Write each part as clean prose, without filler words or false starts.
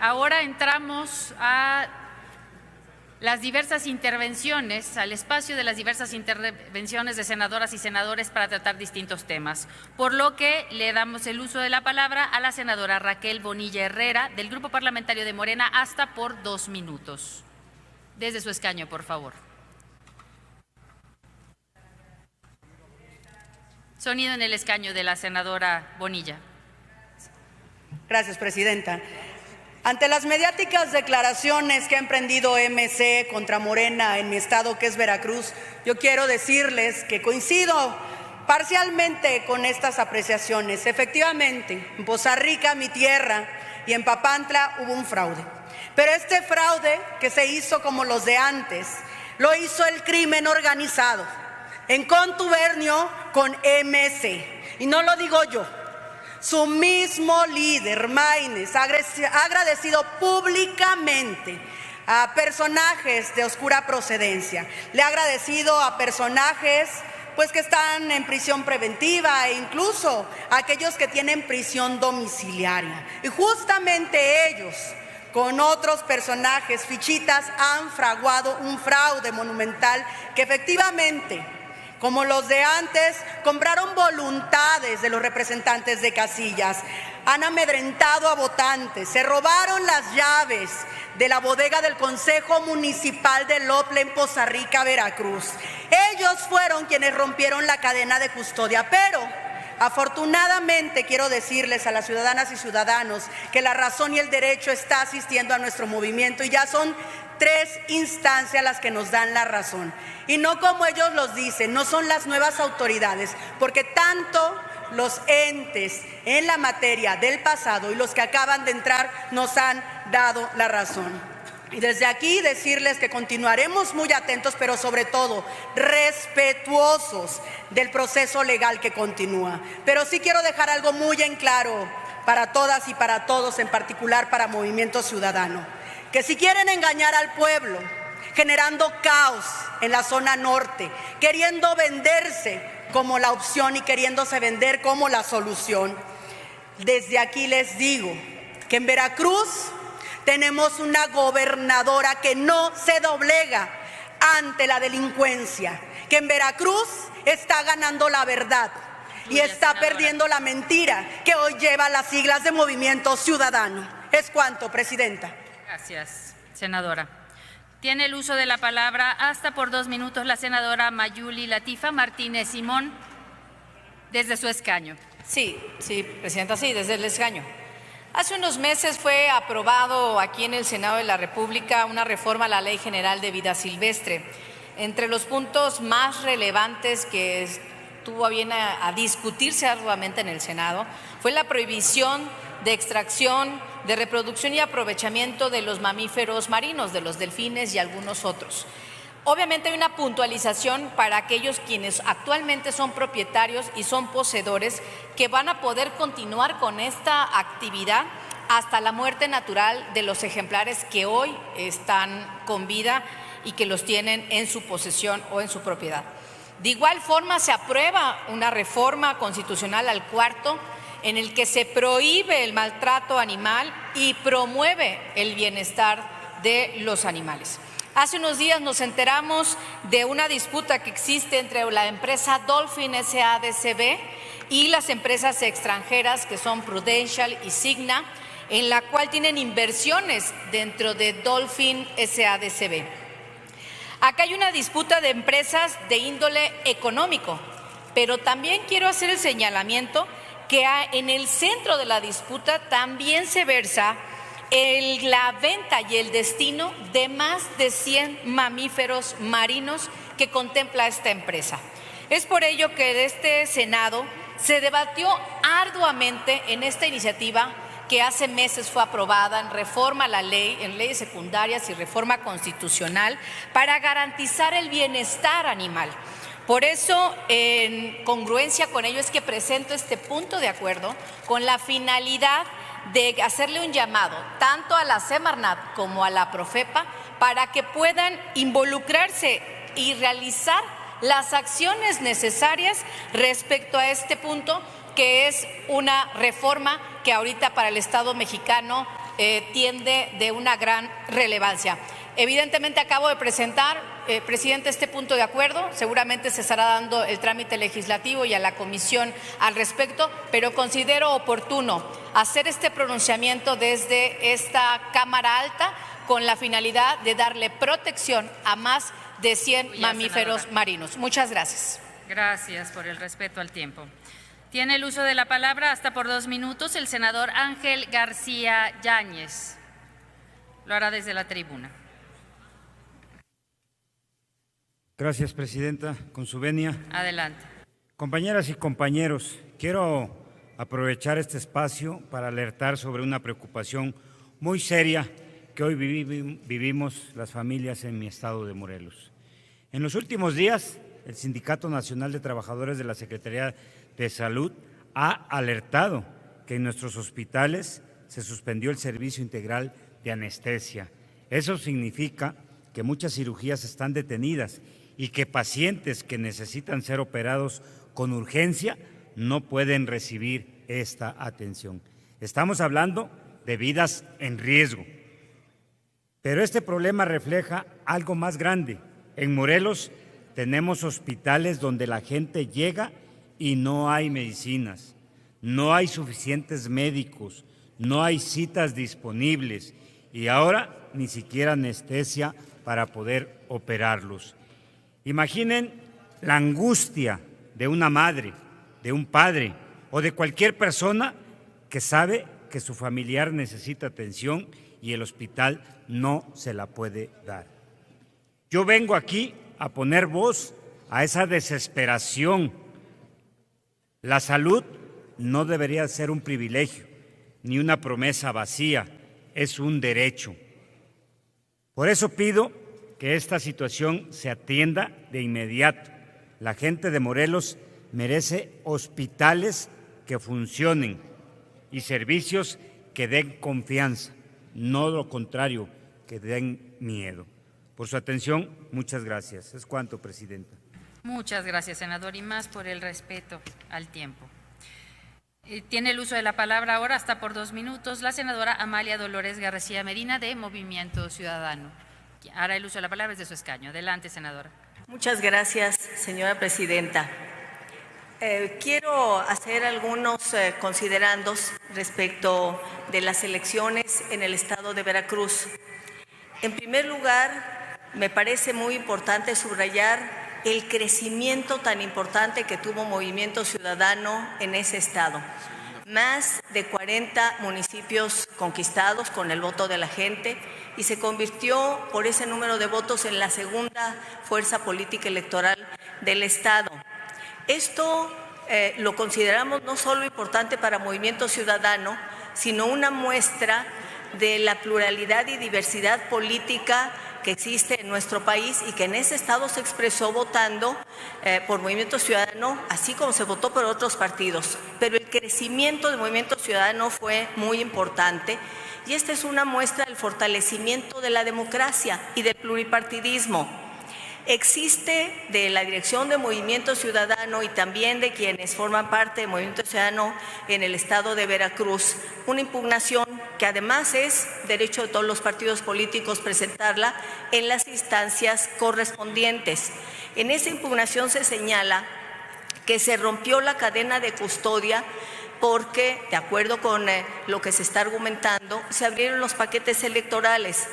Ahora entramos a las diversas intervenciones, al espacio de las diversas intervenciones de senadoras y senadores para tratar distintos temas, por lo que le damos el uso de la palabra a la senadora Raquel Bonilla Herrera, del Grupo Parlamentario de Morena, hasta por 2 minutos. Desde su escaño, por favor. Sonido en el escaño de la senadora Bonilla. Gracias, presidenta. Ante las mediáticas declaraciones que ha emprendido MC contra Morena en mi estado, que es Veracruz, yo quiero decirles que coincido parcialmente con estas apreciaciones. Efectivamente, en Poza Rica, mi tierra, y en Papantla hubo un fraude. Pero este fraude, que se hizo como los de antes, lo hizo el crimen organizado, en contubernio con MC. Y no lo digo yo. Su mismo líder, Maínez, ha agradecido públicamente a personajes de oscura procedencia. Le ha agradecido a personajes que están en prisión preventiva e incluso a aquellos que tienen prisión domiciliaria. Y justamente ellos, con otros personajes fichitas, han fraguado un fraude monumental que efectivamente, como los de antes, compraron voluntades de los representantes de casillas, han amedrentado a votantes, se robaron las llaves de la bodega del Consejo Municipal de Lople en Poza Rica, Veracruz. Ellos fueron quienes rompieron la cadena de custodia, pero afortunadamente quiero decirles a las ciudadanas y ciudadanos que la razón y el derecho está asistiendo a nuestro movimiento y ya son 3 instancias las que nos dan la razón. Y no como ellos los dicen, no son las nuevas autoridades, porque tanto los entes en la materia del pasado y los que acaban de entrar nos han dado la razón. Y desde aquí decirles que continuaremos muy atentos, pero sobre todo respetuosos del proceso legal que continúa. Pero sí quiero dejar algo muy en claro para todas y para todos, en particular para Movimiento Ciudadano, que si quieren engañar al pueblo, generando caos en la zona norte, queriendo venderse como la opción y queriéndose vender como la solución, desde aquí les digo que en Veracruz tenemos una gobernadora que no se doblega ante la delincuencia, que en Veracruz está ganando la verdad y está perdiendo la mentira que hoy lleva las siglas de Movimiento Ciudadano. Es cuanto, presidenta. Gracias, senadora. Tiene el uso de la palabra hasta por 2 minutos la senadora Mayuli Latifa Martínez Simón, desde su escaño. Sí, presidenta, sí, desde el escaño. Hace unos meses fue aprobado aquí en el Senado de la República una reforma a la Ley General de Vida Silvestre. Entre los puntos más relevantes que tuvo a bien a discutirse arduamente en el Senado fue la prohibición de extracción, de reproducción y aprovechamiento de los mamíferos marinos, de los delfines y algunos otros. Obviamente hay una puntualización para aquellos quienes actualmente son propietarios y son poseedores que van a poder continuar con esta actividad hasta la muerte natural de los ejemplares que hoy están con vida y que los tienen en su posesión o en su propiedad. De igual forma se aprueba una reforma constitucional al 4º en el que se prohíbe el maltrato animal y promueve el bienestar de los animales. Hace unos días nos enteramos de una disputa que existe entre la empresa Dolphin SADCB y las empresas extranjeras que son Prudential y Cigna, en la cual tienen inversiones dentro de Dolphin SADCB. Acá hay una disputa de empresas de índole económico, pero también quiero hacer el señalamiento que en el centro de la disputa también se versa la venta y el destino de más de 100 mamíferos marinos que contempla esta empresa. Es por ello que de este Senado se debatió arduamente en esta iniciativa que hace meses fue aprobada en reforma a la ley, en leyes secundarias y reforma constitucional para garantizar el bienestar animal. Por eso, en congruencia con ello, es que presento este punto de acuerdo con la finalidad de hacerle un llamado tanto a la Semarnat como a la Profepa para que puedan involucrarse y realizar las acciones necesarias respecto a este punto, que es una reforma que ahorita para el Estado mexicano tiende de una gran relevancia. Evidentemente acabo de presentar, presidente, este punto de acuerdo. Seguramente se estará dando el trámite legislativo y a la comisión al respecto, pero considero oportuno hacer este pronunciamiento desde esta Cámara Alta con la finalidad de darle protección a más de 100 mamíferos marinos. Muchas gracias. Gracias por el respeto al tiempo. Tiene el uso de la palabra hasta por 2 minutos el senador Ángel García Yáñez. Lo hará desde la tribuna. Gracias, presidenta. Con su venia. Adelante. Compañeras y compañeros, quiero aprovechar este espacio para alertar sobre una preocupación muy seria que hoy vivimos las familias en mi estado de Morelos. En los últimos días, el Sindicato Nacional de Trabajadores de la Secretaría de Salud ha alertado que en nuestros hospitales se suspendió el servicio integral de anestesia. Eso significa que muchas cirugías están detenidas y que pacientes que necesitan ser operados con urgencia no pueden recibir esta atención. Estamos hablando de vidas en riesgo. Pero este problema refleja algo más grande. En Morelos tenemos hospitales donde la gente llega y no hay medicinas, no hay suficientes médicos, no hay citas disponibles y ahora ni siquiera anestesia para poder operarlos. Imaginen la angustia de una madre, de un padre o de cualquier persona que sabe que su familiar necesita atención y el hospital no se la puede dar. Yo vengo aquí a poner voz a esa desesperación. La salud no debería ser un privilegio ni una promesa vacía, es un derecho. Por eso pido que esta situación se atienda de inmediato. La gente de Morelos merece hospitales que funcionen y servicios que den confianza, no lo contrario, que den miedo. Por su atención, muchas gracias. Es cuanto, presidenta. Muchas gracias, senador, y más por el respeto al tiempo. Tiene el uso de la palabra ahora hasta por 2 minutos la senadora Amalia Dolores García Medina de Movimiento Ciudadano. Hará el uso de la palabra desde su escaño. Adelante, senadora. Muchas gracias, señora presidenta. Quiero hacer algunos considerandos respecto de las elecciones en el estado de Veracruz. En primer lugar, me parece muy importante subrayar el crecimiento tan importante que tuvo Movimiento Ciudadano en ese estado. Más de 40 municipios conquistados con el voto de la gente y se convirtió por ese número de votos en la segunda fuerza política electoral del estado. Esto lo consideramos no solo importante para Movimiento Ciudadano, sino una muestra de la pluralidad y diversidad política que existe en nuestro país y que en ese estado se expresó votando por Movimiento Ciudadano, así como se votó por otros partidos. Pero el crecimiento de Movimiento Ciudadano fue muy importante y esta es una muestra del fortalecimiento de la democracia y del pluripartidismo. Existe de la dirección de Movimiento Ciudadano y también de quienes forman parte de Movimiento Ciudadano en el estado de Veracruz una impugnación que además es derecho de todos los partidos políticos presentarla en las instancias correspondientes. En esa impugnación se señala que se rompió la cadena de custodia porque, de acuerdo con lo que se está argumentando, se abrieron los paquetes electorales.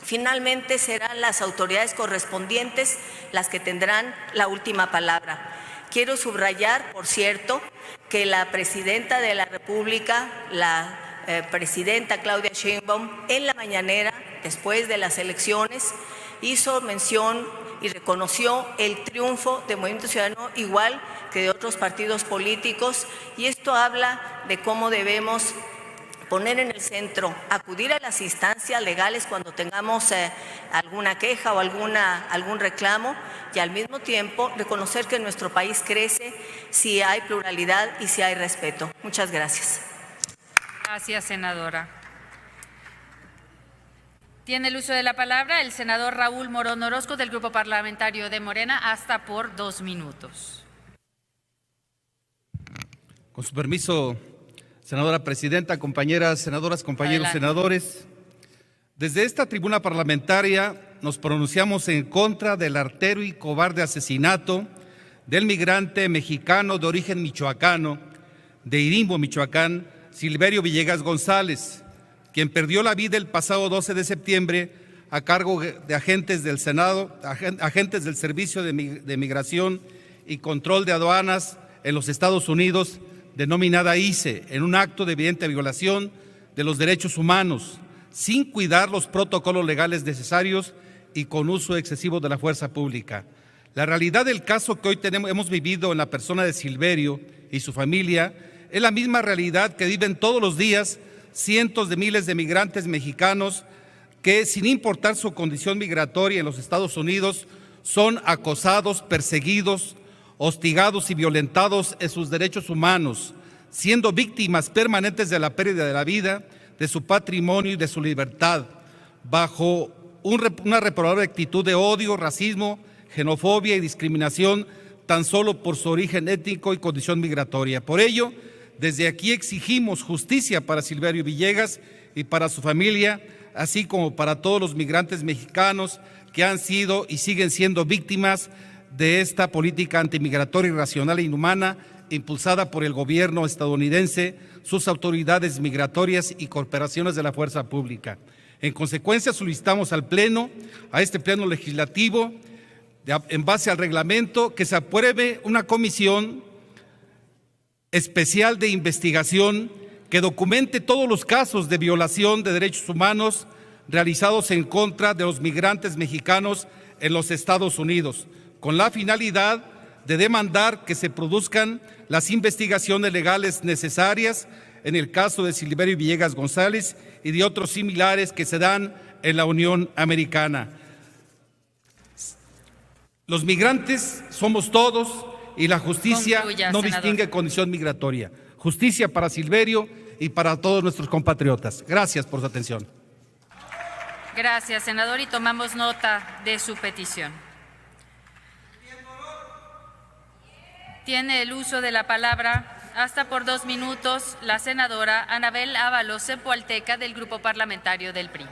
Finalmente serán las autoridades correspondientes las que tendrán la última palabra. Quiero subrayar, por cierto, que la presidenta de la República, la presidenta Claudia Sheinbaum, en la mañanera, después de las elecciones, hizo mención y reconoció el triunfo de Movimiento Ciudadano, igual que de otros partidos políticos, y esto habla de cómo debemos poner en el centro, acudir a las instancias legales cuando tengamos alguna queja o algún reclamo y al mismo tiempo reconocer que nuestro país crece si hay pluralidad y si hay respeto. Muchas gracias. Gracias, senadora. Tiene el uso de la palabra el senador Raúl Morón Orozco del Grupo Parlamentario de Morena hasta por 2 minutos. Con su permiso, senadora presidenta, compañeras senadoras, compañeros senadores. Desde esta tribuna parlamentaria nos pronunciamos en contra del artero y cobarde asesinato del migrante mexicano de origen michoacano, de Irimbo, Michoacán, Silverio Villegas González, quien perdió la vida el pasado 12 de septiembre a cargo de agentes del Senado, agentes del Servicio de Migración y Control de Aduanas en los Estados Unidos, denominada ICE, en un acto de evidente violación de los derechos humanos, sin cuidar los protocolos legales necesarios y con uso excesivo de la fuerza pública. La realidad del caso que hoy hemos vivido en la persona de Silverio y su familia es la misma realidad que viven todos los días cientos de miles de migrantes mexicanos que, sin importar su condición migratoria en los Estados Unidos, son acosados, perseguidos, hostigados y violentados en sus derechos humanos, siendo víctimas permanentes de la pérdida de la vida, de su patrimonio y de su libertad, bajo una reprobable actitud de odio, racismo, xenofobia y discriminación, tan solo por su origen étnico y condición migratoria. Por ello, desde aquí exigimos justicia para Silverio Villegas y para su familia, así como para todos los migrantes mexicanos que han sido y siguen siendo víctimas de esta política antimigratoria irracional e inhumana impulsada por el gobierno estadounidense, sus autoridades migratorias y corporaciones de la fuerza pública. En consecuencia, solicitamos al Pleno, a este Pleno Legislativo, en base al reglamento, que se apruebe una comisión especial de investigación que documente todos los casos de violación de derechos humanos realizados en contra de los migrantes mexicanos en los Estados Unidos, con la finalidad de demandar que se produzcan las investigaciones legales necesarias en el caso de Silverio Villegas González y de otros similares que se dan en la Unión Americana. Los migrantes somos todos y la justicia no distingue condición migratoria. Justicia para Silverio y para todos nuestros compatriotas. Gracias por su atención. Gracias, senador, y tomamos nota de su petición. Tiene el uso de la palabra hasta por 2 minutos la senadora Anabel Ábalos Zepoalteca del Grupo Parlamentario del PRI.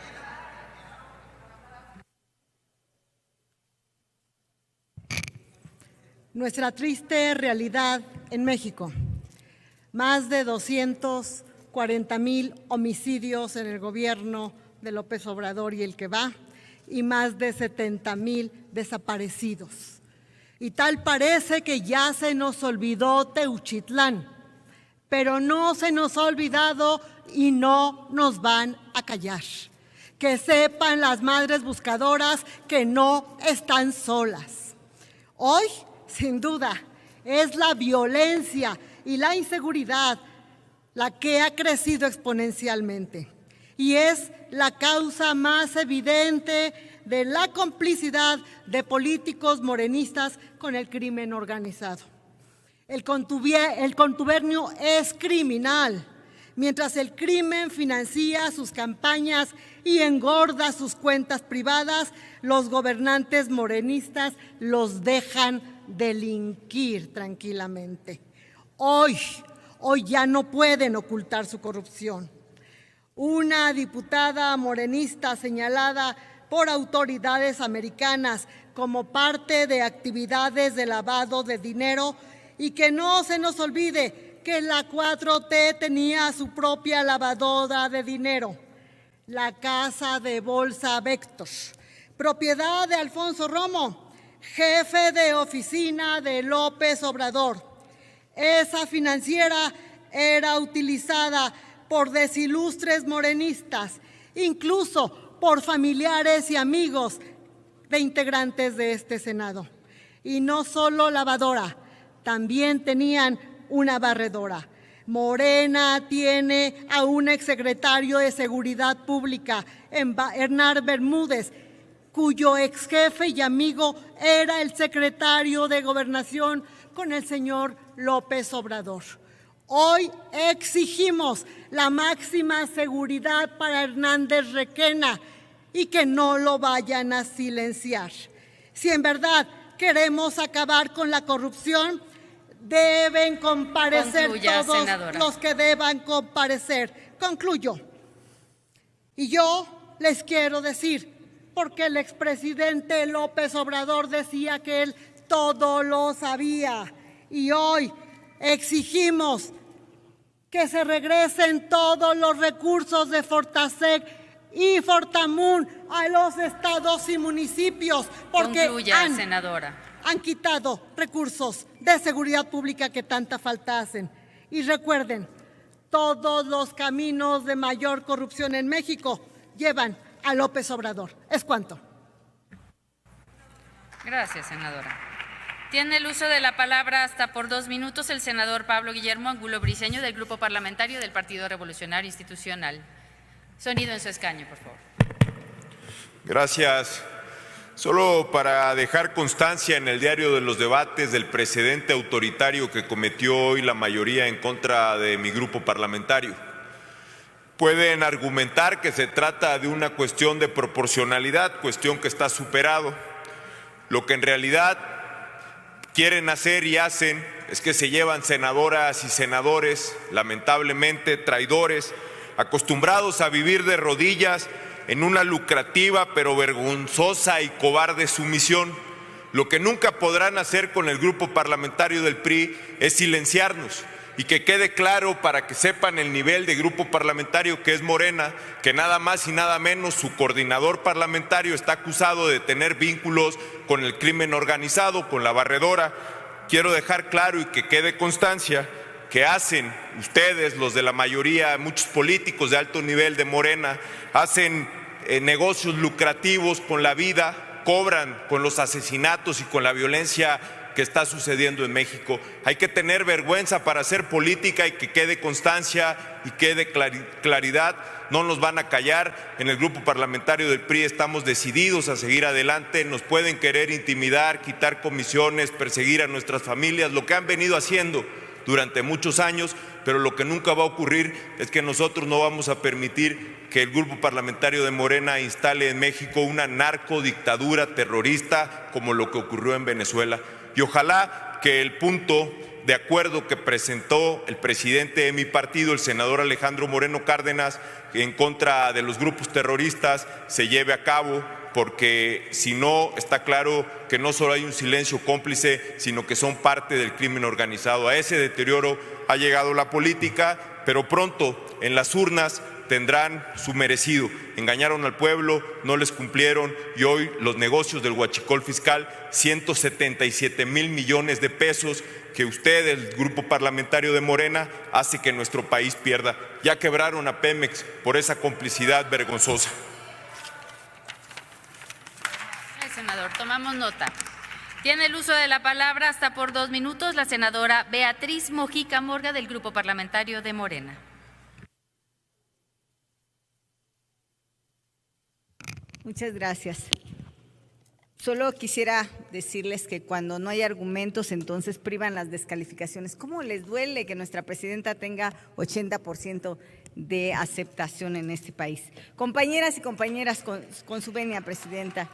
Nuestra triste realidad en México. Más de 240,000 homicidios en el gobierno de López Obrador y el que va, y más de 70,000 desaparecidos. Y tal parece que ya se nos olvidó Teuchitlán, pero no se nos ha olvidado y no nos van a callar. Que sepan las madres buscadoras que no están solas. Hoy, sin duda, es la violencia y la inseguridad la que ha crecido exponencialmente y es la causa más evidente de la complicidad de políticos morenistas con el crimen organizado. El contubernio es criminal. Mientras el crimen financia sus campañas y engorda sus cuentas privadas, los gobernantes morenistas los dejan delinquir tranquilamente. Hoy ya no pueden ocultar su corrupción. Una diputada morenista señalada por autoridades americanas como parte de actividades de lavado de dinero, y que no se nos olvide que la 4T tenía su propia lavadora de dinero, la Casa de Bolsa Vector, propiedad de Alfonso Romo, jefe de oficina de López Obrador. Esa financiera era utilizada por desilustres morenistas, incluso por familiares y amigos de integrantes de este Senado. Y no solo lavadora, también tenían una barredora. Morena tiene a un exsecretario de Seguridad Pública, Hernán Bermúdez, cuyo exjefe y amigo era el secretario de Gobernación con el señor López Obrador. Hoy exigimos la máxima seguridad para Hernández Requena y que no lo vayan a silenciar. Si en verdad queremos acabar con la corrupción, Deben comparecer Concluya, todos senadora. los que deban comparecer. Concluyo. Y yo les quiero decir, porque el expresidente López Obrador decía que él todo lo sabía. Y hoy exigimos que se regresen todos los recursos de Fortasec y Fortamun a los estados y municipios, porque Concluya, senadora. han quitado recursos de seguridad pública que tanta falta hacen. Y recuerden, todos los caminos de mayor corrupción en México llevan a López Obrador. ¿Es cuánto? Gracias, senadora. Tiene el uso de la palabra hasta por 2 minutos el senador Pablo Guillermo Angulo Briceño, del Grupo Parlamentario del Partido Revolucionario Institucional. Sonido en su escaño, por favor. Gracias. Solo para dejar constancia en el diario de los debates del precedente autoritario que cometió hoy la mayoría en contra de mi grupo parlamentario. Pueden argumentar que se trata de una cuestión de proporcionalidad, cuestión que está superado. Lo que en realidad quieren hacer y hacen es que se llevan senadoras y senadores, lamentablemente traidores, acostumbrados a vivir de rodillas en una lucrativa pero vergonzosa y cobarde sumisión. Lo que nunca podrán hacer con el grupo parlamentario del PRI es silenciarnos. Y que quede claro, para que sepan el nivel de grupo parlamentario que es Morena, que nada más y nada menos su coordinador parlamentario está acusado de tener vínculos con el crimen organizado, con la barredora. Quiero dejar claro y que quede constancia que hacen ustedes, los de la mayoría, muchos políticos de alto nivel de Morena, hacen negocios lucrativos con la vida, cobran con los asesinatos y con la violencia que está sucediendo en México. Hay que tener vergüenza para hacer política y que quede constancia y quede claridad. No nos van a callar. En el grupo parlamentario del PRI estamos decididos a seguir adelante. Nos pueden querer intimidar, quitar comisiones, perseguir a nuestras familias, lo que han venido haciendo durante muchos años, pero lo que nunca va a ocurrir es que nosotros no vamos a permitir que el grupo parlamentario de Morena instale en México una narcodictadura terrorista como lo que ocurrió en Venezuela. Y ojalá que el punto de acuerdo que presentó el presidente de mi partido, el senador Alejandro Moreno Cárdenas, en contra de los grupos terroristas, se lleve a cabo, porque si no, está claro que no solo hay un silencio cómplice, sino que son parte del crimen organizado. A ese deterioro ha llegado la política, pero pronto en las urnas tendrán su merecido. Engañaron al pueblo, no les cumplieron y hoy los negocios del huachicol fiscal, 177,000 millones de pesos que usted, el grupo parlamentario de Morena, hace que nuestro país pierda. Ya quebraron a Pemex por esa complicidad vergonzosa. Senador, tomamos nota. Tiene el uso de la palabra hasta por 2 minutos la senadora Beatriz Mojica Morga, del Grupo Parlamentario de Morena. Muchas gracias. Solo quisiera decirles que cuando no hay argumentos, entonces privan las descalificaciones. ¿Cómo les duele que nuestra presidenta tenga 80% de aceptación en este país? Compañeras y compañeras, con su venia, presidenta,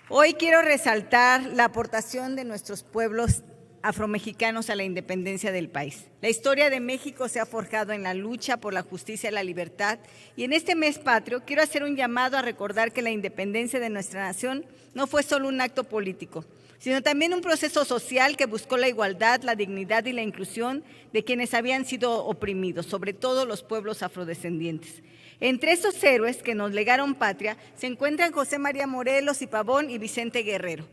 hoy quiero resaltar la aportación de nuestros pueblos afromexicanos a la independencia del país. La historia de México se ha forjado en la lucha por la justicia y la libertad, y en este mes patrio quiero hacer un llamado a recordar que la independencia de nuestra nación no fue solo un acto político, sino también un proceso social que buscó la igualdad, la dignidad y la inclusión de quienes habían sido oprimidos, sobre todo los pueblos afrodescendientes. Entre estos héroes que nos legaron patria se encuentran José María Morelos y Pavón y Vicente Guerrero,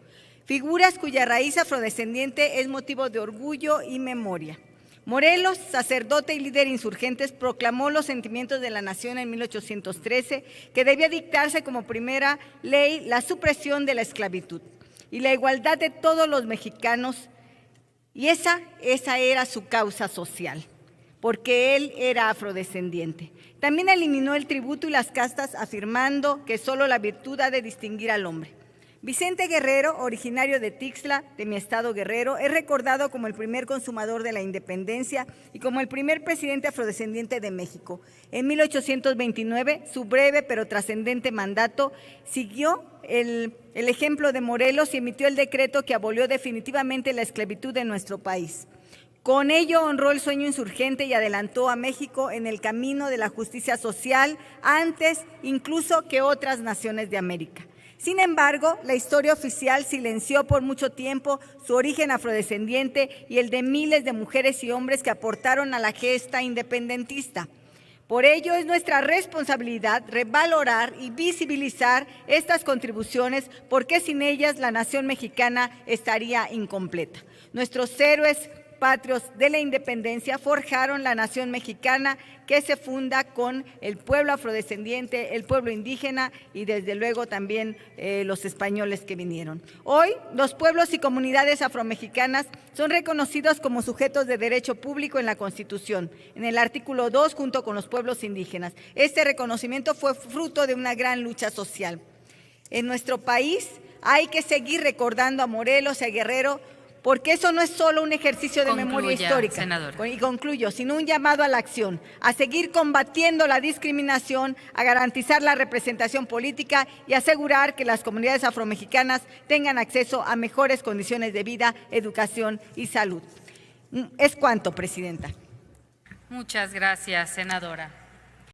figuras cuya raíz afrodescendiente es motivo de orgullo y memoria. Morelos, sacerdote y líder insurgente, proclamó los sentimientos de la nación en 1813, que debía dictarse como primera ley la supresión de la esclavitud y la igualdad de todos los mexicanos, y esa era su causa social, porque él era afrodescendiente. También eliminó el tributo y las castas, afirmando que solo la virtud ha de distinguir al hombre. Vicente Guerrero, originario de Tixla, de mi estado Guerrero, es recordado como el primer consumador de la independencia y como el primer presidente afrodescendiente de México. En 1829, su breve pero trascendente mandato siguió el ejemplo de Morelos y emitió el decreto que abolió definitivamente la esclavitud en nuestro país. Con ello honró el sueño insurgente y adelantó a México en el camino de la justicia social antes incluso que otras naciones de América. Sin embargo, la historia oficial silenció por mucho tiempo su origen afrodescendiente y el de miles de mujeres y hombres que aportaron a la gesta independentista. Por ello, es nuestra responsabilidad revalorar y visibilizar estas contribuciones, porque sin ellas la nación mexicana estaría incompleta. Nuestros héroes patrios de la independencia forjaron la nación mexicana, que se funda con el pueblo afrodescendiente, el pueblo indígena y desde luego también los españoles que vinieron. Hoy los pueblos y comunidades afromexicanas son reconocidos como sujetos de derecho público en la Constitución, en el artículo 2 junto con los pueblos indígenas. Este reconocimiento fue fruto de una gran lucha social. En nuestro país hay que seguir recordando a Morelos y a Guerrero, porque eso no es solo un ejercicio de memoria histórica, senadora. Y concluyo, sino un llamado a la acción, a seguir combatiendo la discriminación, a garantizar la representación política y asegurar que las comunidades afromexicanas tengan acceso a mejores condiciones de vida, educación y salud. Es cuanto, presidenta. Muchas gracias, senadora.